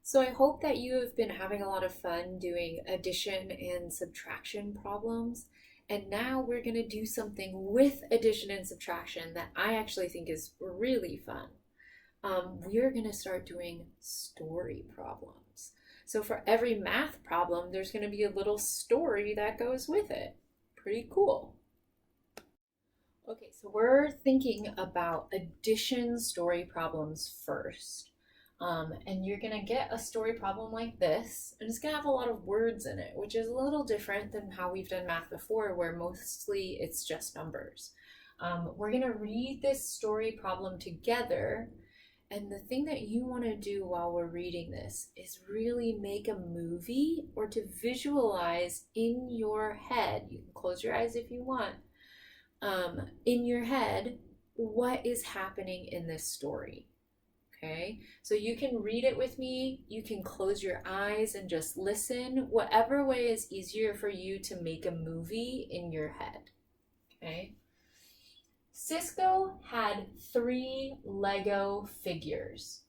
So I hope that you have been having a lot of fun doing addition and subtraction problems. And now we're going to do something with addition and subtraction that I actually think is really fun. We're going to start doing story problems. So for every math problem, there's going to be a little story that goes with it. Pretty cool. Okay, so we're thinking about addition story problems first. And you're gonna get a story problem like this, and it's gonna have a lot of words in it, which is a little different than how we've done math before, where mostly it's just numbers. We're gonna read this story problem together, and the thing that you wanna do while we're reading this is really make a movie or to visualize in your head. You can close your eyes if you want. In your head, what is happening in this story. Okay, so you can read it with me, you can close your eyes and just listen, whatever way is easier for you to make a movie in your head. Okay, Cisco had 3 Lego figures.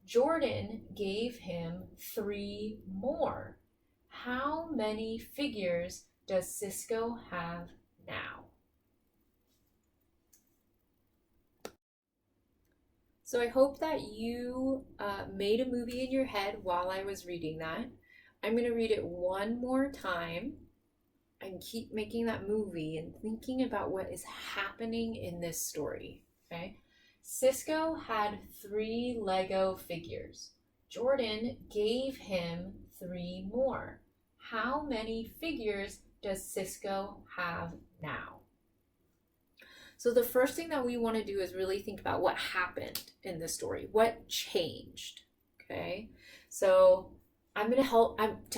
Jordan gave him 3 more. How many figures does Cisco have now? So I hope that you made a movie in your head while I was reading that. I'm going to read it one more time and keep making that movie and thinking about what is happening in this story. Okay. Cisco had 3 Lego figures. Jordan gave him 3 more. How many figures does Cisco have now? So the first thing that we want to do is really think about what happened in the story. What changed? Okay. So I'm going to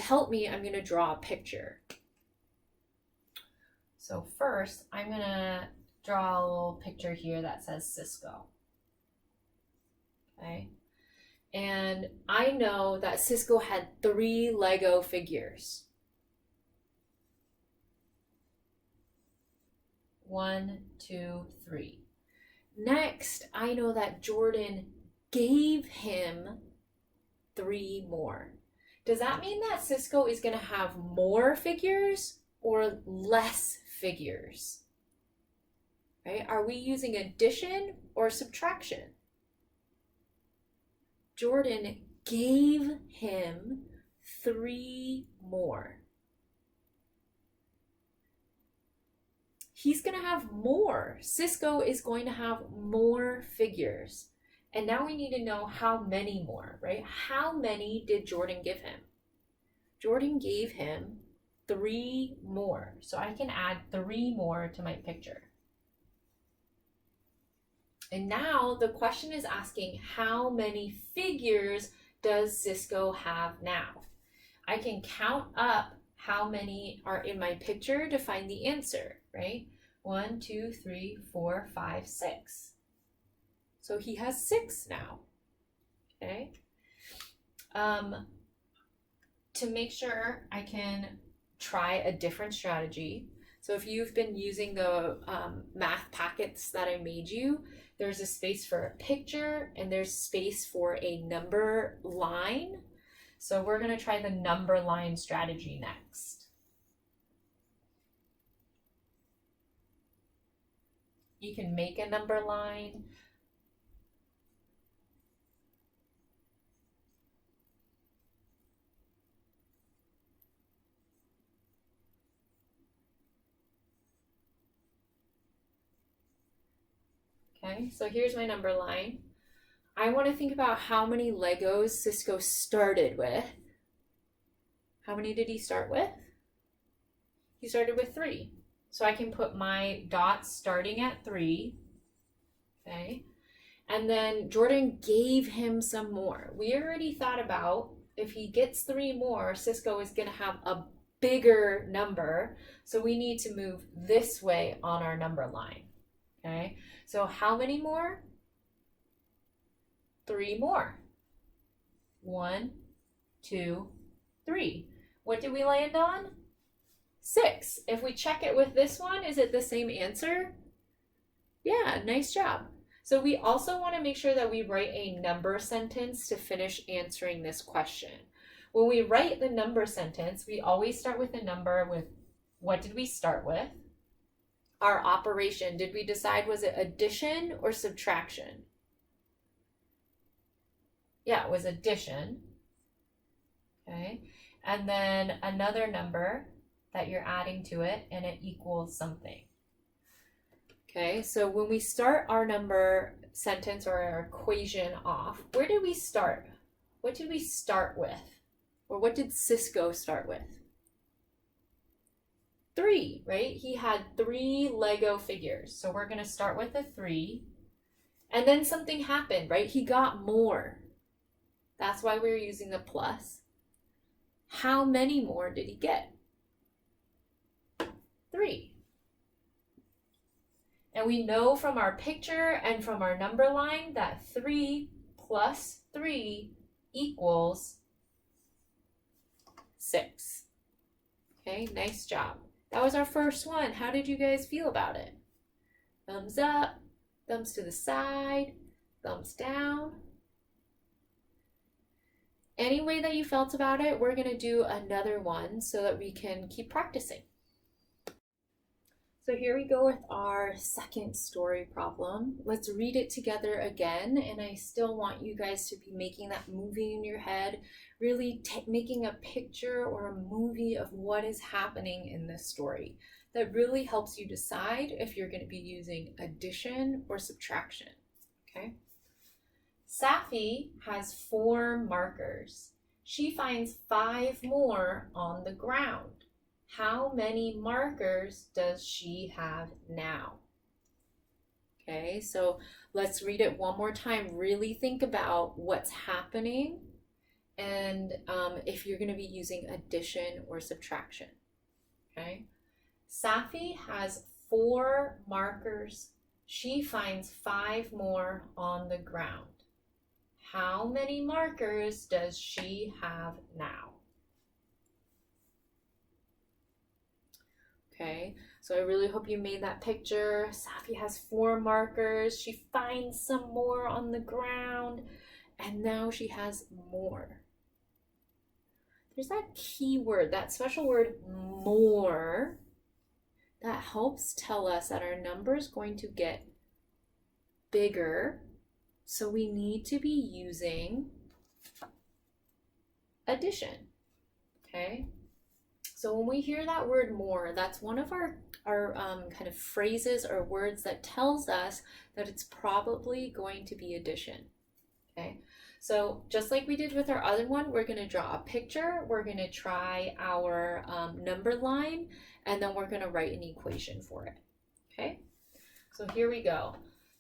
help me, I'm going to draw a picture. So first, I'm going to draw a little picture here that says Cisco. Okay. And I know that Cisco had 3 Lego figures. 1, 2, 3. Next, I know that Jordan gave him 3 more. Does that mean that Cisco is going to have more figures or less figures? Right? Are we using addition or subtraction? Jordan gave him 3 more. He's going to have more. Cisco is going to have more figures. And now we need to know how many more, right? How many did Jordan give him? Jordan gave him 3 more. So I can add 3 more to my picture. And now the question is asking, how many figures does Cisco have now? I can count up how many are in my picture to find the answer, right? 1, 2, 3, 4, 5, 6. So he has 6 now. Okay. To make sure, I can try a different strategy. So if you've been using the math packets that I made you, there's a space for a picture and there's space for a number line. So we're going to try the number line strategy next. You can make a number line. Okay, so here's my number line. I want to think about how many Legos Cisco started with. How many did he start with? He started with 3. So I can put my dots starting at 3. Okay. And then Jordan gave him some more. We already thought about if he gets 3 more, Cisco is going to have a bigger number. So we need to move this way on our number line. Okay. So how many more? 3 more. 1, 2, 3. What did we land on? 6. If we check it with this one, is it the same answer? Yeah, nice job. So we also want to make sure that we write a number sentence to finish answering this question. When we write the number sentence, we always start with a number with what did we start with? Our operation, did we decide was it addition or subtraction? Yeah, it was addition. Okay, and then another number that you're adding to it and it equals something. Okay, so when we start our number sentence or our equation off, where did we start? What did we start with? Or what did Cisco start with? 3, right? He had 3 Lego figures. So we're going to start with a 3. And then something happened, right? He got more. That's why we're using the plus. How many more did he get? 3. And we know from our picture and from our number line that 3 plus 3 equals 6. Okay, nice job. That was our first one. How did you guys feel about it? Thumbs up, thumbs to the side, thumbs down. Any way that you felt about it, we're going to do another one so that we can keep practicing. So here we go with our second story problem. Let's read it together again, and I still want you guys to be making that movie in your head, really making a picture or a movie of what is happening in this story. That really helps you decide if you're going to be using addition or subtraction, okay? Safi has 4 markers. She finds 5 more on the ground. How many markers does she have now? Okay, so let's read it one more time. Really think about what's happening and if you're going to be using addition or subtraction. Okay, Safi has 4 markers. She finds 5 more on the ground. How many markers does she have now? Okay, so I really hope you made that picture. Safi has 4 markers. She finds some more on the ground, and now she has more. There's that key word, that special word, more, that helps tell us that our number is going to get bigger. So we need to be using addition, okay? So when we hear that word more, that's one of our kind of phrases or words that tells us that it's probably going to be addition, okay? So just like we did with our other one, we're going to draw a picture, we're going to try our number line, and then we're going to write an equation for it, okay? So here we go.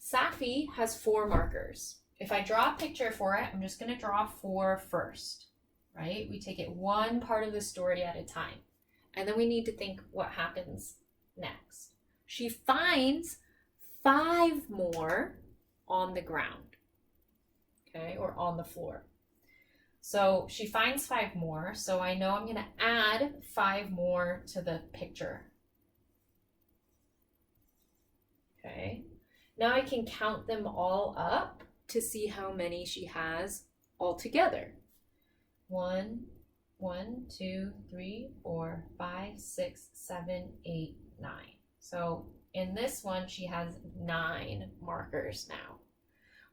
Safi has 4 markers. If I draw a picture for it, I'm just going to draw 4 first, right? We take it one part of the story at a time. And then we need to think what happens next. She finds 5 more on the ground, okay, or on the floor. So she finds 5 more, so I know I'm going to add 5 more to the picture. Okay, now I can count them all up to see how many she has altogether. 1, 2, 3, 4, 5, 6, 7, 8, 9. So in this one, she has 9 markers now.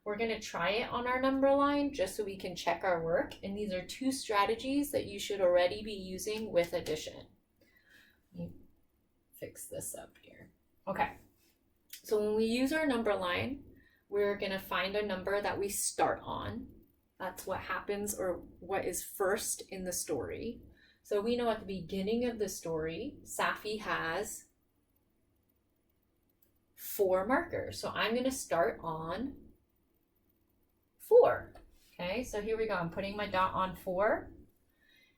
We're going to try it on our number line just so we can check our work. And these are 2 strategies that you should already be using with addition. Let me fix this up here. Okay. So when we use our number line, we're going to find a number that we start on. That's what happens or what is first in the story. So we know at the beginning of the story, Safi has 4 markers. So I'm going to start on 4. Okay, so here we go. I'm putting my dot on 4.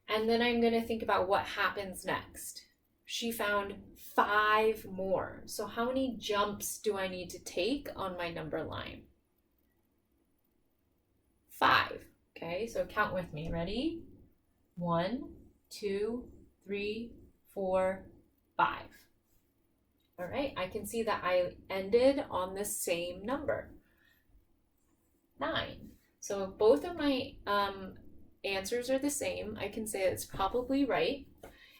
And then I'm going to think about what happens next. She found 5 more. So how many jumps do I need to take on my number line? 5. Okay, so count with me. Ready? 1, 2, 3, 4, 5. All right, I can see that I ended on the same number. 9. So if both of my answers are the same, I can say it's probably right.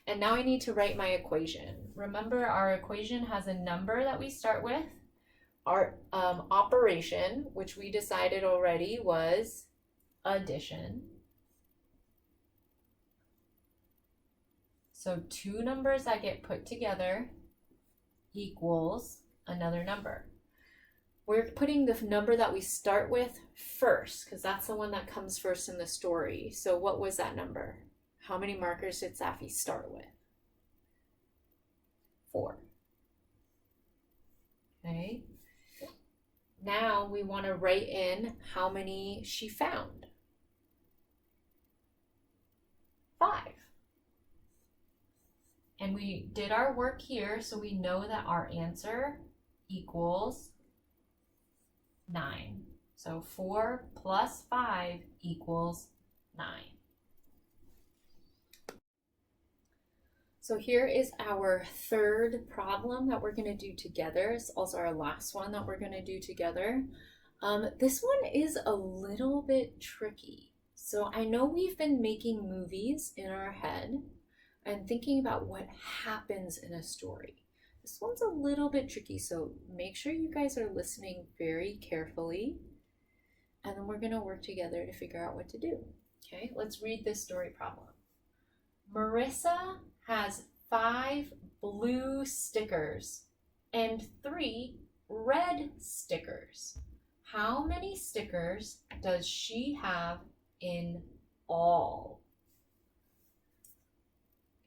And now I need to write my equation. Remember, our equation has a number that we start with. Our operation, which we decided already was addition. So two numbers that get put together equals another number. We're putting the number that we start with first because that's the one that comes first in the story. So what was that number? How many markers did Safi start with? 4. Okay. Now we want to write in how many she found. 5. And we did our work here, so we know that our answer equals 9. So 4 plus 5 equals 9. So here is our third problem that we're going to do together. It's also our last one that we're going to do together. This one is a little bit tricky. So I know we've been making movies in our head and thinking about what happens in a story. This one's a little bit tricky, so make sure you guys are listening very carefully, and then we're going to work together to figure out what to do. Okay, let's read this story problem. Marissa has 5 blue stickers and 3 red stickers. How many stickers does she have in all?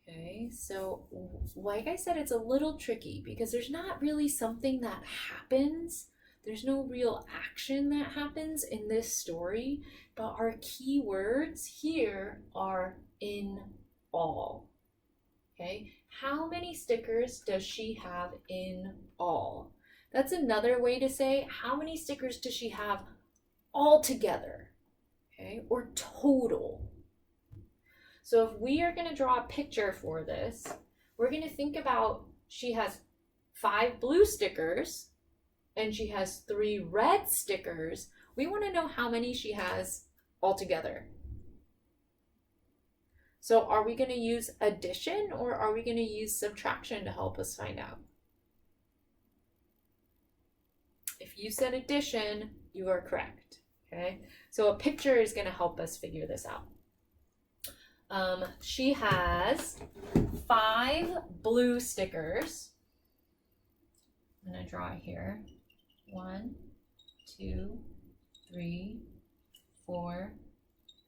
Okay, so like I said, it's a little tricky because there's not really something that happens. There's no real action that happens in this story, but our key words here are in all. Okay, how many stickers does she have in all? That's another way to say how many stickers does she have all together, okay, or total. So if we are going to draw a picture for this, we're going to think about she has 5 blue stickers and she has 3 red stickers. We want to know how many she has altogether. So are we going to use addition or are we going to use subtraction to help us find out? If you said addition, you are correct. Okay, so a picture is going to help us figure this out. She has 5 blue stickers. I'm going to draw here. 1, 2, 3, 4,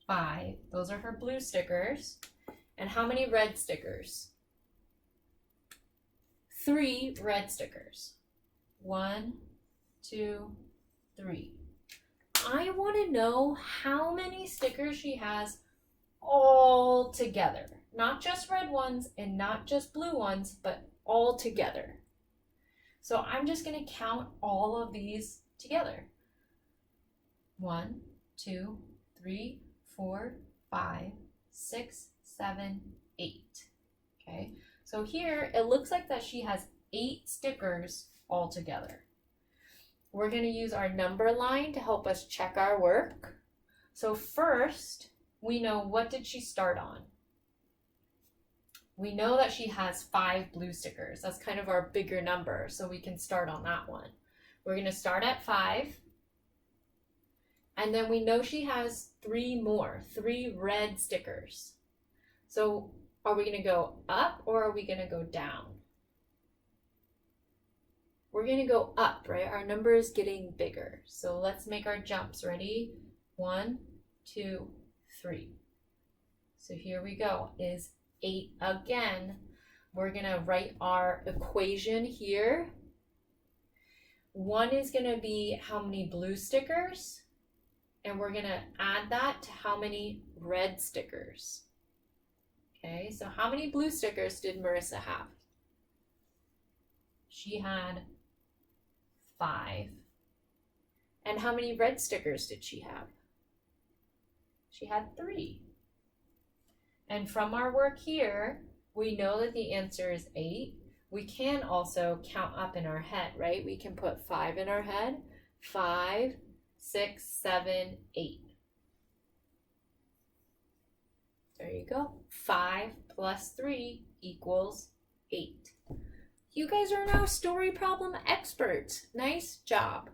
5. Those are her blue stickers. And how many red stickers? 3 red stickers. 1, 2, 3. I want to know how many stickers she has all together. Not just red ones and not just blue ones, but all together. So I'm just going to count all of these together. 1, 2, 3, 4, 5, 6, 7, 8. Okay, so here it looks like that she has 8 stickers all together. We're going to use our number line to help us check our work. So first, we know what did she start on. We know that she has 5 blue stickers. That's kind of our bigger number, so we can start on that one. We're going to start at 5. And then we know she has 3 red stickers. So are we going to go up or are we going to go down? We're going to go up, right? Our number is getting bigger. So let's make our jumps. Ready? 1, 2, 3. So here we go, is 8 again. We're going to write our equation here. 1 is going to be how many blue stickers, and we're going to add that to how many red stickers. Okay, so how many blue stickers did Marissa have? She had 5. And how many red stickers did she have? She had 3. And from our work here, we know that the answer is 8. We can also count up in our head, right? We can put 5 in our head. 5, 6, 7, 8. There you go. 5 plus 3 equals 8. You guys are now story problem experts. Nice job.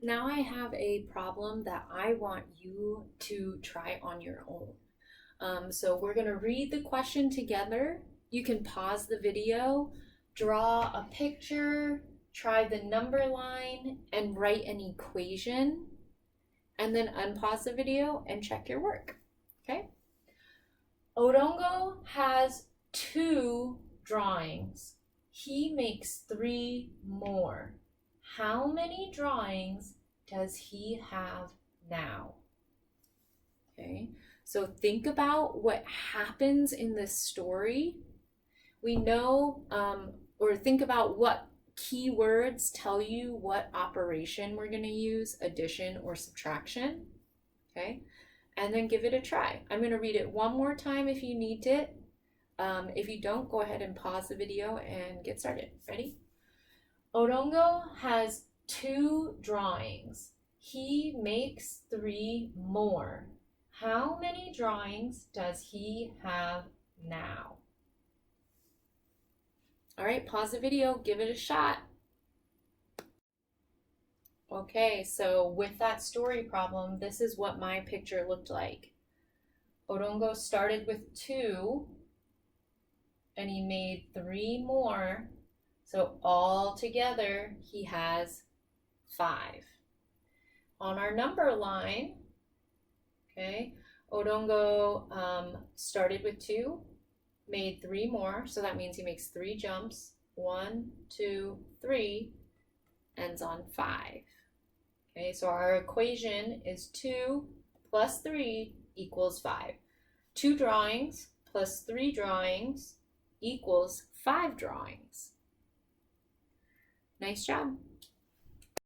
Now I have a problem that I want you to try on your own. So we're going to read the question together. You can pause the video, draw a picture, try the number line, and write an equation, and then unpause the video and check your work. Okay? Odongo has 2 drawings. He makes 3 more. How many drawings does he have now? Okay, so think about what happens in this story. We know, or think about what keywords tell you what operation we're going to use, addition or subtraction. Okay, and then give it a try. I'm going to read it one more time if you need it. If you don't, go ahead and pause the video and get started. Ready? Odongo has 2 drawings. He makes 3 more. How many drawings does he have now? All right, pause the video, give it a shot. Okay, so with that story problem, this is what my picture looked like. Odongo started with 2, and he made 3 more. So all together, he has 5. On our number line, okay, Odongo started with 2, made 3 more. So that means he makes 3 jumps. 1, 2, 3, ends on 5. Okay, so our equation is 2 plus 3 equals 5. 2 drawings plus 3 drawings equals 5 drawings. Nice job.